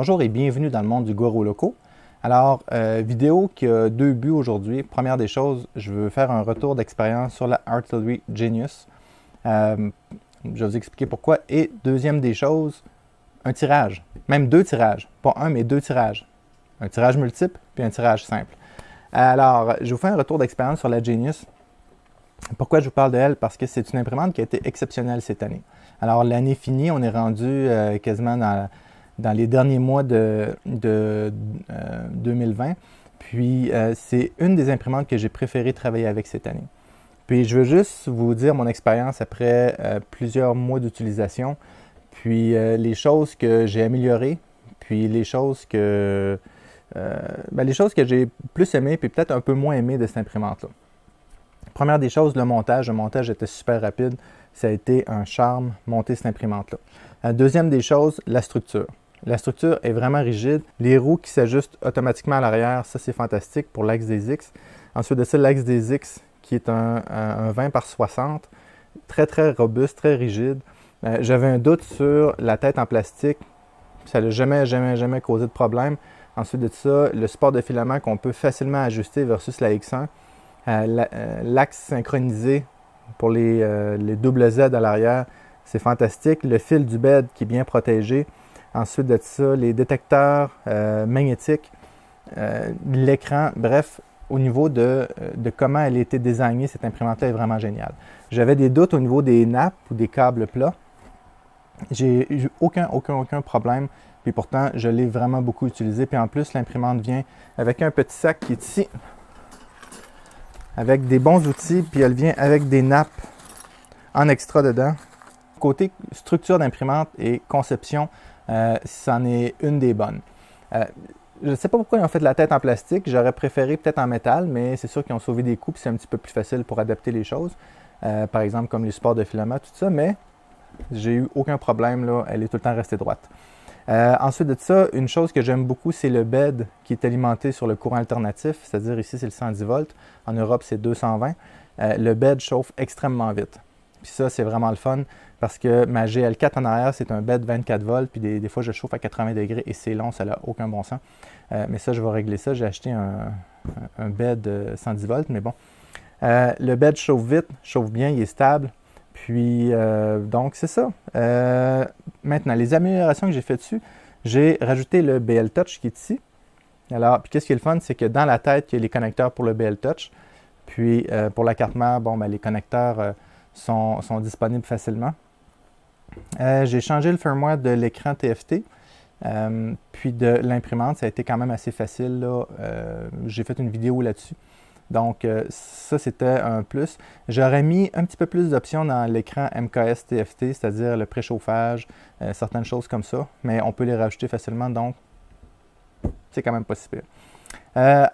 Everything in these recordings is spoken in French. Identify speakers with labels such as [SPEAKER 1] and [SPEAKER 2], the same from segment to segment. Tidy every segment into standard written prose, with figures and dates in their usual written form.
[SPEAKER 1] Bonjour et bienvenue dans le monde du Goro Loco. Alors, vidéo qui a deux buts aujourd'hui. Première des choses, je veux faire un retour d'expérience sur la Artillery Genius. Je vais vous expliquer pourquoi. Et deuxième des choses, un tirage. Même deux tirages. Pas un, mais deux tirages. Un tirage multiple, puis un tirage simple. Alors, je vous fais un retour d'expérience sur la Genius. Pourquoi je vous parle de elle? Parce que c'est une imprimante qui a été exceptionnelle cette année. Alors, l'année finie, on est rendu quasiment dans les derniers mois de 2020. Puis, c'est une des imprimantes que j'ai préféré travailler avec cette année. Puis, je veux juste vous dire mon expérience après plusieurs mois d'utilisation. Puis, les choses que j'ai améliorées. Puis, les choses que j'ai plus aimées, puis peut-être un peu moins aimées de cette imprimante-là. Première des choses, le montage. Le montage était super rapide. Ça a été un charme, monter cette imprimante-là. Deuxième des choses, la structure. La structure est vraiment rigide. Les roues qui s'ajustent automatiquement à l'arrière, ça c'est fantastique pour l'axe des X. Ensuite de ça, l'axe des X qui est un 20 par 60. Très très robuste, très rigide. J'avais un doute sur la tête en plastique. Ça n'a jamais causé de problème. Ensuite de ça, le support de filament qu'on peut facilement ajuster versus la X1. L'axe synchronisé pour les double Z à l'arrière, c'est fantastique. Le fil du bed qui est bien protégé. Ensuite de ça, les détecteurs magnétiques, l'écran, bref, au niveau de comment elle a été désignée, cette imprimante-là est vraiment géniale. J'avais des doutes au niveau des nappes ou des câbles plats. J'ai eu aucun problème, puis pourtant, je l'ai vraiment beaucoup utilisé. Puis en plus, l'imprimante vient avec un petit sac qui est ici, avec des bons outils, puis elle vient avec des nappes en extra dedans. Côté structure d'imprimante et conception, c'en est une des bonnes. Je ne sais pas pourquoi ils ont fait de la tête en plastique. J'aurais préféré peut-être en métal, mais c'est sûr qu'ils ont sauvé des coûts et c'est un petit peu plus facile pour adapter les choses. Par exemple, comme les supports de filament, tout ça, mais j'ai eu aucun problème, là. Elle est tout le temps restée droite. Ensuite de ça, une chose que j'aime beaucoup, c'est le bed qui est alimenté sur le courant alternatif, c'est-à-dire ici c'est le 110 volts, en Europe c'est 220. Le bed chauffe extrêmement vite. Puis ça, c'est vraiment le fun parce que ma GL4 en arrière, c'est un bed 24 volts, puis des fois je chauffe à 80 degrés et c'est long, ça n'a aucun bon sens. Mais ça, je vais régler ça. J'ai acheté un bed 110 volts, mais bon. Le bed chauffe vite, chauffe bien, il est stable. Puis, donc, c'est ça. Maintenant, les améliorations que j'ai faites dessus, j'ai rajouté le BL Touch qui est ici. Alors, puis qu'est-ce qui est le fun, c'est que dans la tête, il y a les connecteurs pour le BL Touch. Puis, pour la carte mère, bon, ben, les connecteurs sont disponibles facilement. J'ai changé le firmware de l'écran TFT. Puis de l'imprimante, ça a été quand même assez facile, là. J'ai fait une vidéo là-dessus. Donc, ça, c'était un plus. J'aurais mis un petit peu plus d'options dans l'écran MKS TFT, c'est-à-dire le préchauffage, certaines choses comme ça, mais on peut les rajouter facilement, donc c'est quand même pas si pire.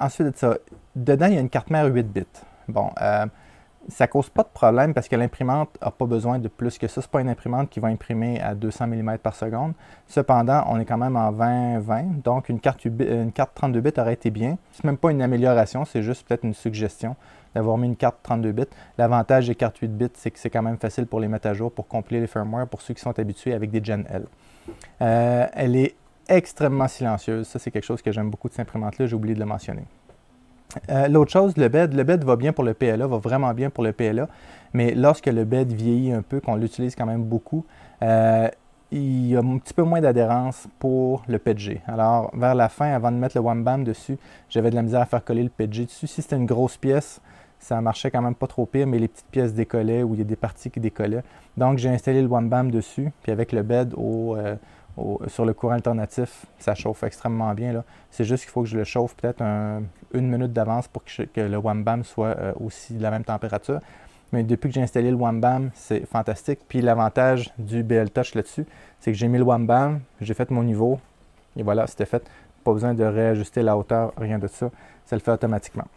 [SPEAKER 1] Ensuite de ça, dedans, il y a une carte mère 8 bits. Bon, ça ne cause pas de problème parce que l'imprimante n'a pas besoin de plus que ça. Ce n'est pas une imprimante qui va imprimer à 200 mm par seconde. Cependant, on est quand même en 20-20, donc une carte 32 bits aurait été bien. Ce n'est même pas une amélioration, c'est juste peut-être une suggestion d'avoir mis une carte 32 bits. L'avantage des cartes 8 bits, c'est que c'est quand même facile pour les mettre à jour, pour compiler les firmware, pour ceux qui sont habitués avec des Gen L. Elle est extrêmement silencieuse. Ça, c'est quelque chose que j'aime beaucoup de cette imprimante-là, j'ai oublié de le mentionner. L'autre chose, le bed va bien pour le PLA, va vraiment bien pour le PLA, mais lorsque le bed vieillit un peu, qu'on l'utilise quand même beaucoup, il y a un petit peu moins d'adhérence pour le PETG. Alors, vers la fin, avant de mettre le Wham-Bam dessus, j'avais de la misère à faire coller le PETG dessus. Si c'était une grosse pièce, ça marchait quand même pas trop pire, mais les petites pièces décollaient ou il y a des parties qui décollaient. Donc, j'ai installé le Wham-Bam dessus, puis avec le bed sur le courant alternatif, ça chauffe extrêmement bien. C'est juste qu'il faut que je le chauffe peut-être une minute d'avance pour que le Wham-Bam soit aussi de la même température. Mais depuis que j'ai installé le Wham-Bam, c'est fantastique. Puis l'avantage du BL Touch là-dessus, c'est que j'ai mis le Wham-Bam, j'ai fait mon niveau, et voilà, c'était fait. Pas besoin de réajuster la hauteur, rien de ça. Ça le fait automatiquement.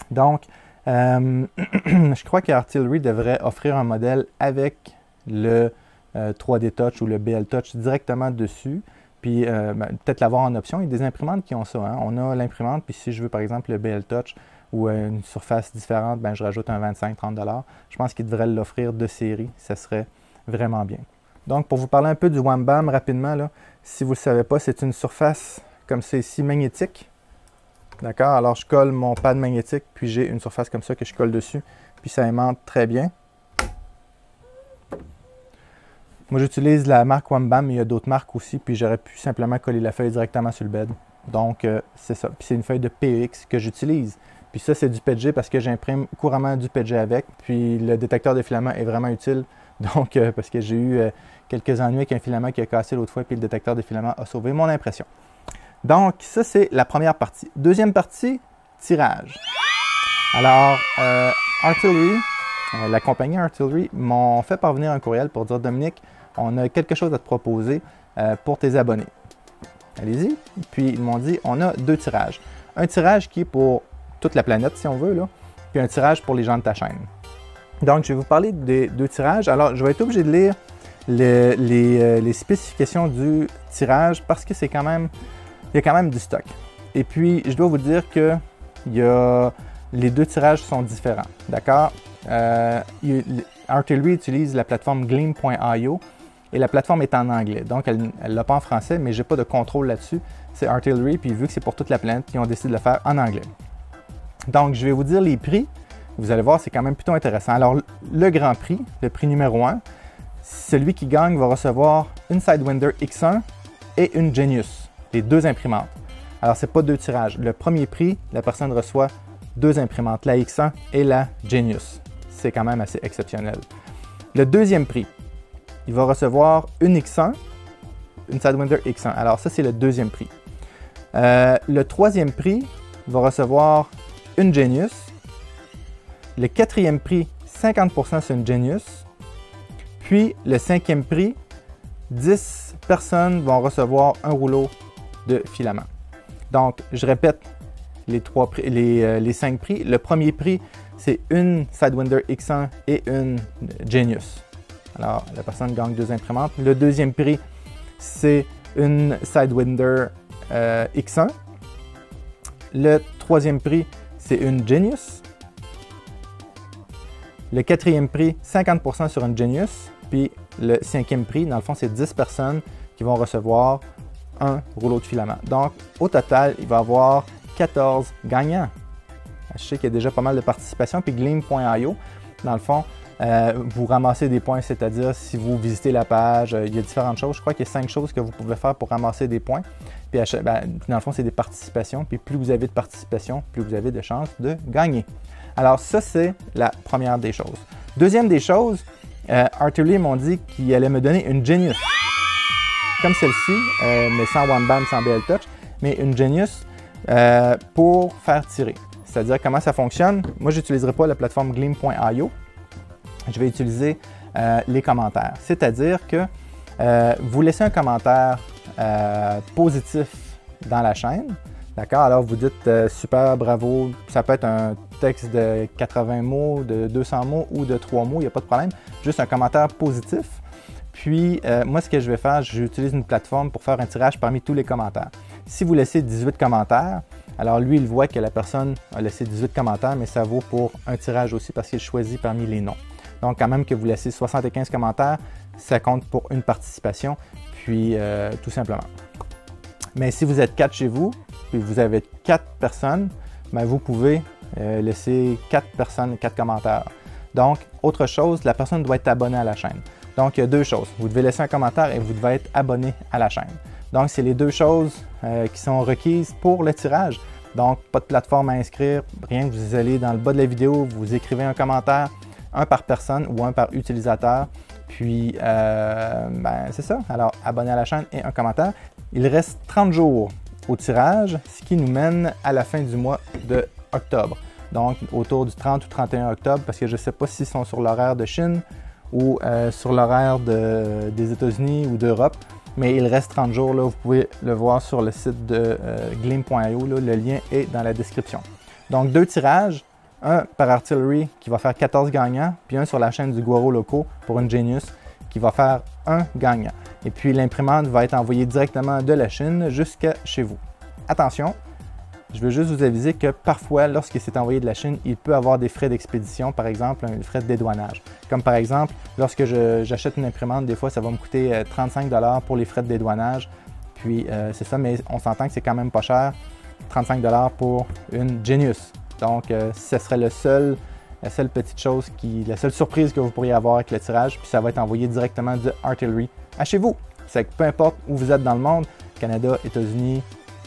[SPEAKER 1] Donc, je crois qu'Artillery devrait offrir un modèle avec le 3D Touch ou le BL Touch directement dessus. Puis peut-être l'avoir en option. Il y a des imprimantes qui ont ça. Hein? On a l'imprimante, puis si je veux par exemple le BL Touch ou une surface différente, ben, je rajoute un 25-30 $. Je pense qu'ils devraient l'offrir de série. Ça serait vraiment bien. Donc, pour vous parler un peu du Wham Bam rapidement, là, si vous ne le savez pas, c'est une surface comme c'est ici, magnétique. D'accord? Alors, je colle mon pad magnétique, puis j'ai une surface comme ça que je colle dessus, puis ça aimante très bien. Moi, j'utilise la marque Wham Bam, mais il y a d'autres marques aussi, puis j'aurais pu simplement coller la feuille directement sur le bed. Donc, c'est ça. Puis c'est une feuille de PEX que j'utilise. Puis ça, c'est du PETG parce que j'imprime couramment du PETG avec. Puis le détecteur de filament est vraiment utile. Donc, parce que j'ai eu quelques ennuis avec un filament qui a cassé l'autre fois, puis le détecteur de filament a sauvé mon impression. Donc, ça, c'est la première partie. Deuxième partie, tirage. Alors, Artillery, la compagnie Artillery m'ont fait parvenir un courriel pour dire « Dominique, on a quelque chose à te proposer pour tes abonnés. » Allez-y. Puis, ils m'ont dit « On a 2 tirages. Un tirage qui est pour toute la planète, si on veut, là, puis un tirage pour les gens de ta chaîne. » Donc, je vais vous parler des 2 tirages. Alors, je vais être obligé de lire les spécifications du tirage parce que c'est quand même... Il y a quand même du stock. Et puis, je dois vous dire que les 2 tirages sont différents. D'accord? Artillery utilise la plateforme Gleam.io et la plateforme est en anglais. Donc, elle ne l'a pas en français, mais je n'ai pas de contrôle là-dessus. C'est Artillery, puis vu que c'est pour toute la planète, ils ont décidé de le faire en anglais. Donc, je vais vous dire les prix. Vous allez voir, c'est quand même plutôt intéressant. Alors, le grand prix, le prix numéro 1, celui qui gagne va recevoir une Sidewinder X1 et une Genius, les 2 imprimantes. Alors, ce n'est pas 2 tirages. Le premier prix, la personne reçoit 2 imprimantes, la X1 et la Genius. C'est quand même assez exceptionnel. Le deuxième prix, il va recevoir une X1, une Sidewinder X1. Alors, ça, c'est le deuxième prix. Le troisième prix va recevoir une Genius. Le quatrième prix, 50% sur une Genius. Puis, le cinquième prix, 10 personnes vont recevoir un rouleau de filament. Donc, je répète les 5 prix. Le premier prix, c'est une Sidewinder X1 et une Genius. Alors, la personne gagne 2 imprimantes. Le deuxième prix, c'est une Sidewinder X1. Le troisième prix, c'est une Genius. Le quatrième prix, 50% sur une Genius. Puis le cinquième prix, dans le fond, c'est 10 personnes qui vont recevoir un rouleau de filament. Donc, au total, il va y avoir 14 gagnants. Je sais qu'il y a déjà pas mal de participation. Puis Gleam.io, dans le fond, vous ramassez des points, c'est-à-dire si vous visitez la page, il y a différentes choses. Je crois qu'il y a 5 choses que vous pouvez faire pour ramasser des points. Puis dans le fond, c'est des participations. Puis plus vous avez de participation, plus vous avez de chances de gagner. Alors ça, c'est la première des choses. Deuxième des choses, Artillery m'ont dit qu'ils allaient me donner une Genius. Comme celle-ci, mais sans Wham Bam, sans BL Touch, mais une Genius pour faire tirer. C'est-à-dire comment ça fonctionne. Moi, je n'utiliserai pas la plateforme Gleam.io. Je vais utiliser les commentaires. C'est-à-dire que vous laissez un commentaire positif dans la chaîne. D'accord? Alors, vous dites super, bravo. Ça peut être un texte de 80 mots, de 200 mots ou de 3 mots, il n'y a pas de problème. Juste un commentaire positif. Puis, moi, ce que je vais faire, j'utilise une plateforme pour faire un tirage parmi tous les commentaires. Si vous laissez 18 commentaires, alors lui, il voit que la personne a laissé 18 commentaires, mais ça vaut pour un tirage aussi parce qu'il choisit parmi les noms. Donc, quand même que vous laissez 75 commentaires, ça compte pour une participation, puis tout simplement. Mais si vous êtes 4 chez vous, puis vous avez 4 personnes, bien, vous pouvez laisser 4 personnes, 4 commentaires. Donc, autre chose, la personne doit être abonnée à la chaîne. Donc, il y a 2 choses. Vous devez laisser un commentaire et vous devez être abonné à la chaîne. Donc, c'est les 2 choses qui sont requises pour le tirage. Donc, pas de plateforme à inscrire, rien que vous allez dans le bas de la vidéo, vous écrivez un commentaire, un par personne ou un par utilisateur. Puis, c'est ça. Alors, abonné à la chaîne et un commentaire. Il reste 30 jours au tirage, ce qui nous mène à la fin du mois de octobre. Donc, autour du 30 ou 31 octobre, parce que je ne sais pas s'ils sont sur l'horaire de Chine ou sur l'horaire des États-Unis ou d'Europe. Mais il reste 30 jours, là, vous pouvez le voir sur le site de Gleam.io, le lien est dans la description. Donc 2 tirages, un par Artillery qui va faire 14 gagnants, puis un sur la chaîne du Guaro Loco pour une Genius qui va faire 1 gagnant. Et puis l'imprimante va être envoyée directement de la Chine jusqu'à chez vous. Attention, je veux juste vous aviser que parfois, lorsque c'est envoyé de la Chine, il peut avoir des frais d'expédition, par exemple, un frais de dédouanage. Comme par exemple, lorsque j'achète une imprimante, des fois, ça va me coûter 35 $ pour les frais de dédouanage. Puis, c'est ça, mais on s'entend que c'est quand même pas cher, 35 $ pour une Genius. Donc, ce serait la seule petite chose, la seule surprise que vous pourriez avoir avec le tirage, puis ça va être envoyé directement de Artillery à chez vous. C'est que peu importe où vous êtes dans le monde, Canada, États-Unis,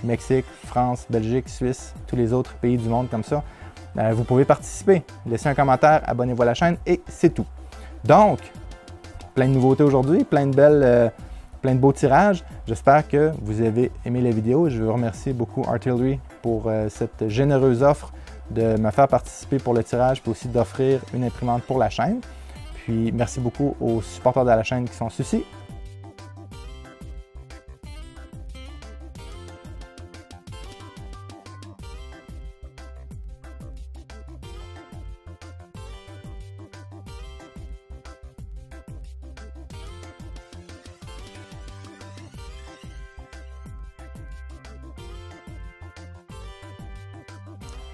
[SPEAKER 1] Mexique, France, Belgique, Suisse, tous les autres pays du monde comme ça, vous pouvez participer. Laissez un commentaire, abonnez-vous à la chaîne et c'est tout. Donc, plein de nouveautés aujourd'hui, plein de beaux tirages. J'espère que vous avez aimé la vidéo. Je veux remercier beaucoup Artillery pour cette généreuse offre de me faire participer pour le tirage, puis aussi d'offrir une imprimante pour la chaîne. Puis merci beaucoup aux supporters de la chaîne qui sont ceux-ci.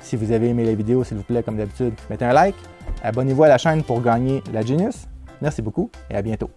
[SPEAKER 1] Si vous avez aimé la vidéo, s'il vous plaît, comme d'habitude, mettez un like, abonnez-vous à la chaîne pour gagner la Genius. Merci beaucoup et à bientôt.